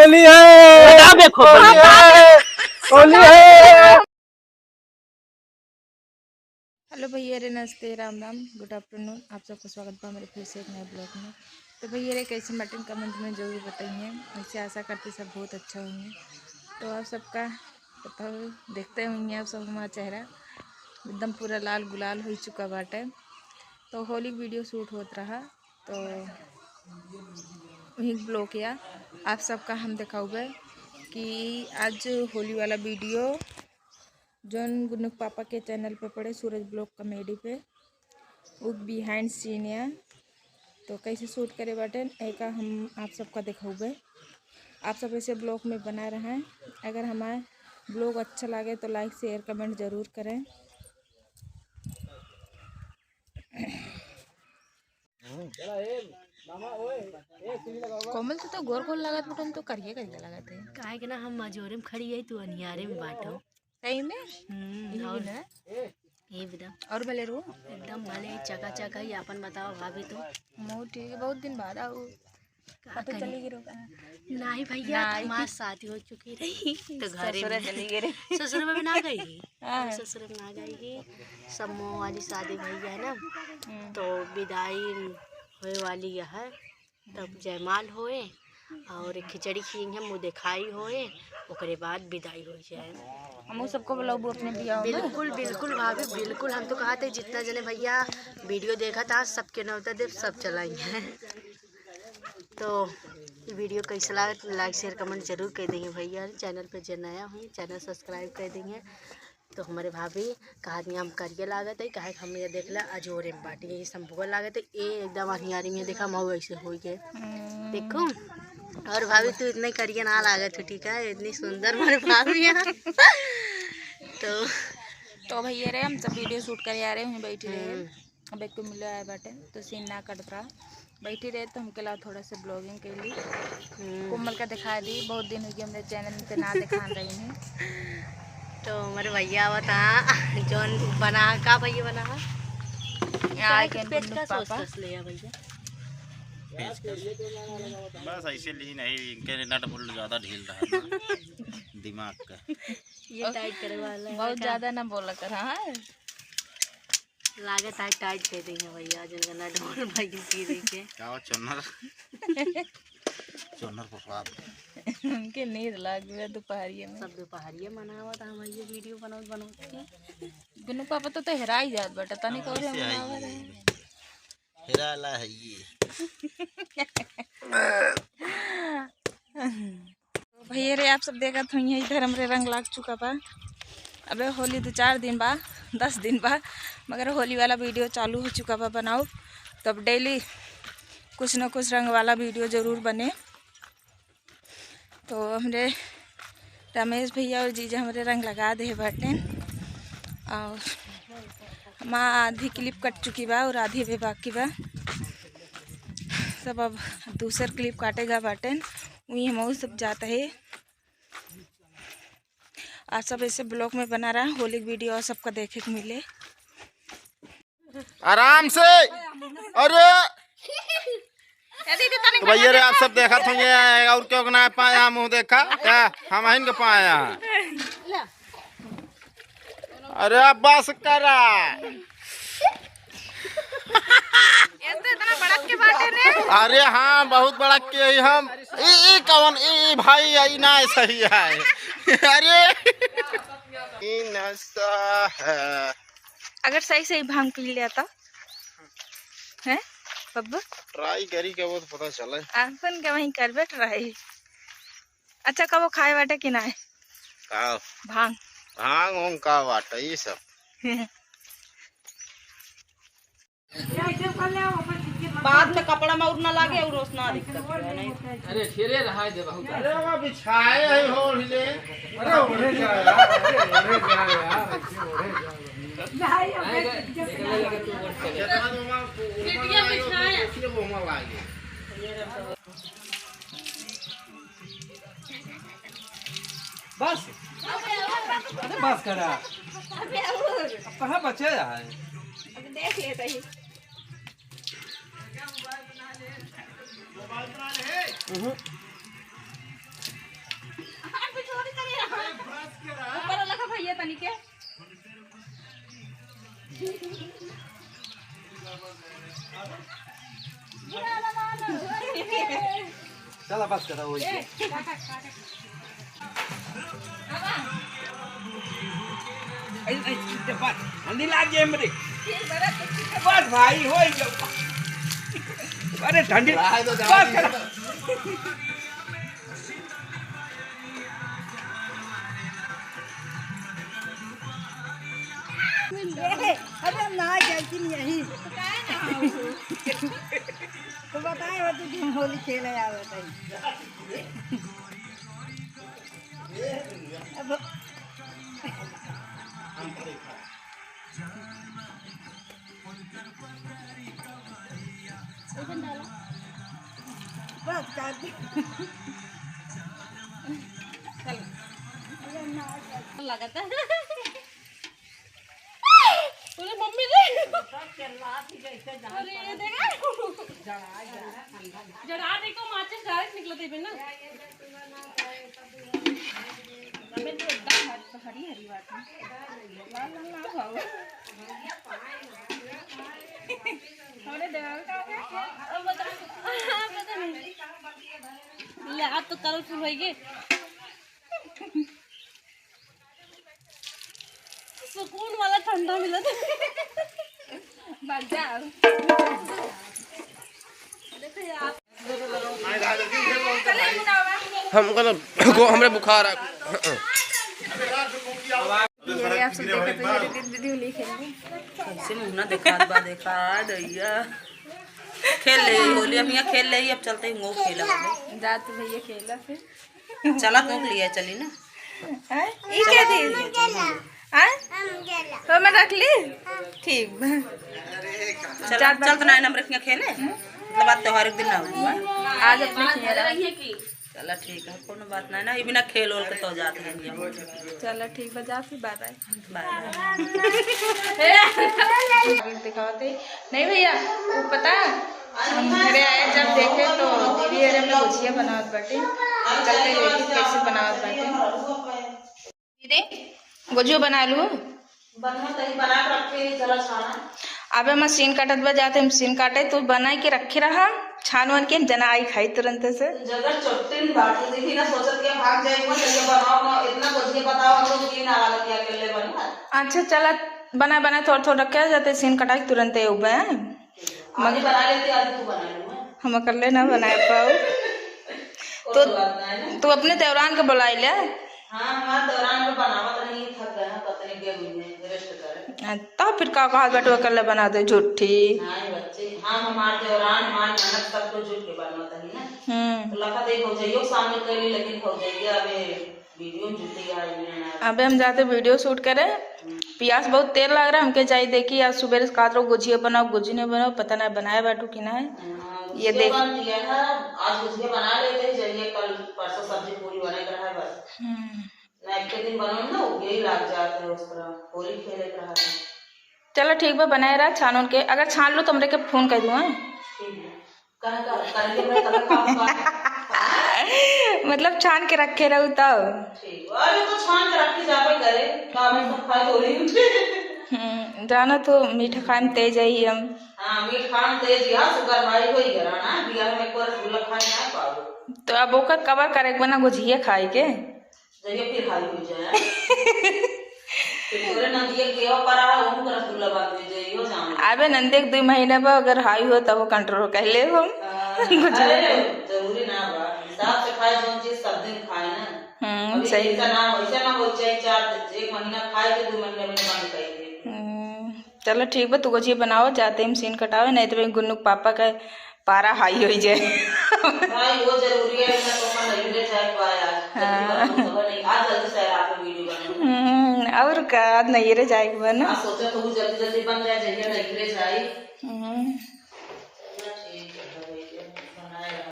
होली है, देखो होली है, होली है। हेलो भैया रे, नमस्ते, राम राम, गुड आफ्टरनून। आप सबका स्वागत बा मेरे फिर से एक नए ब्लॉग में। तो भैया रे कैसे मटन कमेंट में जरूर बताइए। वैसे आशा करते सब बहुत अच्छा होंगे। तो आप सबका बताओ, देखते होंगे आप सब हमारा चेहरा एकदम पूरा लाल गुलाल हो चुका बाटे। तो होली वीडियो शूट होता रहा, तो वही ब्लॉग या आप सबका हम दिखाऊँगे कि आज होली वाला वीडियो जौन गुनुक पापा के चैनल पे पड़े, सूरज ब्लॉग कॉमेडी पे, वो बिहाइंड सीन या तो कैसे शूट करे बाटे एक हम आप सबका दिखाऊँगे। आप सब ऐसे ब्लॉग में बना रहे हैं। अगर हमारे ब्लॉग अच्छा लगे तो लाइक शेयर कमेंट ज़रूर करें। कोमल तो गोर गोर लागत बटन तो करिए करिए लागत है काहे के ना हम मजोरे में खड़ी है, तू अनियारे में बाटो सही में। और ना ये बिदा और भले रो एकदम भले चका ही। अपन बताओ भाभी, तो मोह ठीक है, बहुत दिन बाद आओ पता चली गिरो नहीं भैया, हमारी शादी हो चुकी रही तो घरे में चली गिरे ससुर में भी ना गई। ससुर में ना गई, सम्मो वाली शादी भैया है ना, तो विदाई होए वाली है। तब जयमाल होए और खिचड़ी खिएंगे, मुँह दिखाई होए, ओकरे बाद विदाई हो जाए। हम सबको बुलाओ अपने बियाह में। बिल्कुल बिल्कुल भाभी, बिल्कुल। हम तो कहा थे जितना जने भैया वीडियो देखा था सबके नौता देव सब चलाएंगे। तो वीडियो कैसा लगा लाइक शेयर कमेंट जरूर कर देंगे भैया। चैनल पे जो नया हुई चैनल सब्सक्राइब कर देंगे। तो हमारे भाभी कहा हम करिए लागत है, कहा हम ये देख ला अजोरे में बाटी ये संभुआ लागत है, ये एकदम अनियारी में देखा मऊ ऐसे हो गए देखो। और भाभी तू इतने करिए ना लागत हो, ठीक है, इतनी सुंदर हमारे भाभी यहाँ। तो भैया रे हम सब वीडियो शूट कर आ रहे हैं, बैठी रहे। अब एक को मिला है बाटे तो सीन ना कट रहा, बैठी रहे तो हम के ला थोड़ा सा ब्लॉगिंग के लिए कोमल का दिखा दी। बहुत दिन हो गए हमने चैनल पे ना दिखा रही हैं। तो हमारे भैया बता जोन बना का भैया बना पेट का सोच लिया भैया। बस ऐसे ली नहीं, इनके नट बोल्ट ज्यादा ढील रहा है दिमाग का। ये टाइट करे वाला है, बहुत ज्यादा ना बोला कर। हाँ लागत है टाइट कर देंगे भैया, जिनका नट बोल भैया की देखे क्या चुनर चुनर पकड़ा उनके नींद लग गया दोपहरिये में। सब दोपहरिये मनावा था भैया, वीडियो बनाओ के गुनु पापा तो हेरा ही जात बेटा तनी करे मनावा रहे हेराला है ये। तो भैया रे आप सब देखा तो इधर हमरे रंग लाग चुका बा। अबे होली 2-4 दिन बा, 10 दिन बा, मगर होली वाला वीडियो चालू हो चुका बा बनाओ। तब डेली कुछ न कुछ रंग वाला वीडियो ज़रूर बने। तो हमरे रमेश भैया और जीजा हमारे रंग लगा दे बाटे, और हमार आधी क्लिप कट चुकी बा और आधी भी बाकी बा। सब अब दूसर क्लिप काटेगा बाटे, वही हम सब जाता है। आज सब ऐसे ब्लॉग में बना रहा होली वीडियो और सबका देखे को मिले आराम से। अरे तो भैया रे आप सब देखा थे और क्यों ना पाया मुँह देखा क्या हम हिन के पाया। अरे अब बस करा अरे हाँ बहुत बड़ा के हम ई कौन ई भाई आई ना सही है। अरे नशा है। अगर सही सही भांग पी लिया तो है बब्बू ट्राई करी के वो तो पता चला अपन के वहीं कर बैठ रही। अच्छा कब खाए बाटे कि ना का भांग भांग हों का बाटा ये सब बाद में कपड़ा में उड़ना लागे और रोशना दिक्कत है नहीं। अरे ठेरे रहा दे बहुत। अरे वो बिछाए है हो हिले। अरे ओढ़े जा यार, अरे ओढ़े जा यार, बस अरे बस करा कहाँ बचे है देख लेते ही। चला बस करा वही हल्दी लाग जाए मेरे बस भाई हो अरे ठंडी बस करा अरे ना गलती नहीं तो बताए वो तो तुम होली खेले आवे अब बस कर लगता है बोले मम्मी रे अरे ये देखा जड़ा देखो माचिस डायरेक्ट निकलते हैं ना हमें तो एकदम हरी हरी बात है लाल लाल ना खाओ थोड़े देर का अब पता नहीं ले आप तो कलरफुल होइए सुकून वाला ठंडा मिला था बजा हमको हमरे बुखार है आप सब देखे तो दीदी होली खेलेंगे कैसे मुन्ना देखा दैया खेल ले होली अब यहाँ खेल ले अब चलते ही वो खेला जा तो भैया खेला फिर चला तो लिया चली ना ये क्या थी तो मैं रख ली ठीक चल तो ना नंबर रखिए खेले मतलब बात त्योहार एक दिन ना हुआ आज अपने खेला चला ठीक है कोनो बात नहीं ना ये बिना खेल ओल के तो जाते हैं चलो ठीक बजा फिर बाय बाय दिखाते नहीं भैया वो पता हम घरे आए जब देखे तो दीदी अरे में गुजिया बनावत बाटे चलते देखी कैसे बनावत बाटे दीदी गुजिया बना लू बना के रखे चला छाना अबे मशीन काटत बा जाते मशीन काटे तो बना के रखे रहा छान वन के जना आई खाई तुरंत से जगह चट्टिन बाटी देखी ना सोचत के भाग जाए वो चलिए बनाओ ना इतना गुजिया बताओ हम लोग की ना वाला क्या अकेले बना अच्छा चला बना थोड़ा थोड़ा रखे जाते सीन कटाई तुरंत उबे मगर बना लेते आदि तू बना लूं हम अकेले ना बनाए पाओ तो तू अपने त्योहार के बुलाई ले हाँ दौरान में बनावत नहीं थक गए पत्नी के में रेस्ट करे तब फिर का कहा बैठो अकेले बना दे झूठी नहीं बच्चे हाँ हमारे दौरान हमारे मेहनत सब तो जुट के बनवाता है ना तो लखा दे हो जाइयो सामने करी लेकिन हो जाइए अबे वीडियो जुटी आई अबे हम जाते वीडियो शूट करे प्यास बहुत तेल लग रहा है हमके चाहिए देखी आज सुबह से काट रो गुजिया बनाओ गुजी नहीं बनाओ पता नहीं बनाया बैठू कि ना है ये देख आज गुजिया बना लेते चलिए कल परसों सब्जी पूरी बने कर है बस ना एक दिन बनाओ ना यही लग जाते है उस तरह होली खेले रहा चलो ठीक बा बनाए रहा छान के अगर छान लो तो हमरे के फोन कर दूँ मतलब छान के रखे रहू तब अरे तो छान के रखी जावे करे काम सब खाए थोड़ी जाना तो मीठा खाए में तेज आई हम हां मीठ खान तेज या शुगर भाई होई गरा ना बियाह में एक बार रसगुल्ला खाए ना पाओ तो अब ओकर कवर करे बना गुजिया खाए के जइए फिर खाई हो जाए फिर तोरे नंदिए के हो परा है ओम का रसगुल्ला बांध दे जइयो जान आबे नंदे 2 महीने बा अगर हाई हो तब कंट्रोल कर ले हम जरूरी ना बा हिसाब से खाए जो चीज सब दिन खाए ना सही ऐसा ना हो जाए 1 महीना खाए के 2 महीने में बंद कर दे चलो ठीक बा तू गुजिया बनाओ जाते हम सीन कटावे नहीं तो गुन्नू पापा का पारा हाई हो जाए भाई वो जरूरी है ना तो मैं नहीं ले जाए पाया आज जल्दी से रात में वीडियो बनाऊं और का नहीं रे जाए बना सोचा तो जल्दी जल्दी बन जाए जल्दी नहीं ले जाए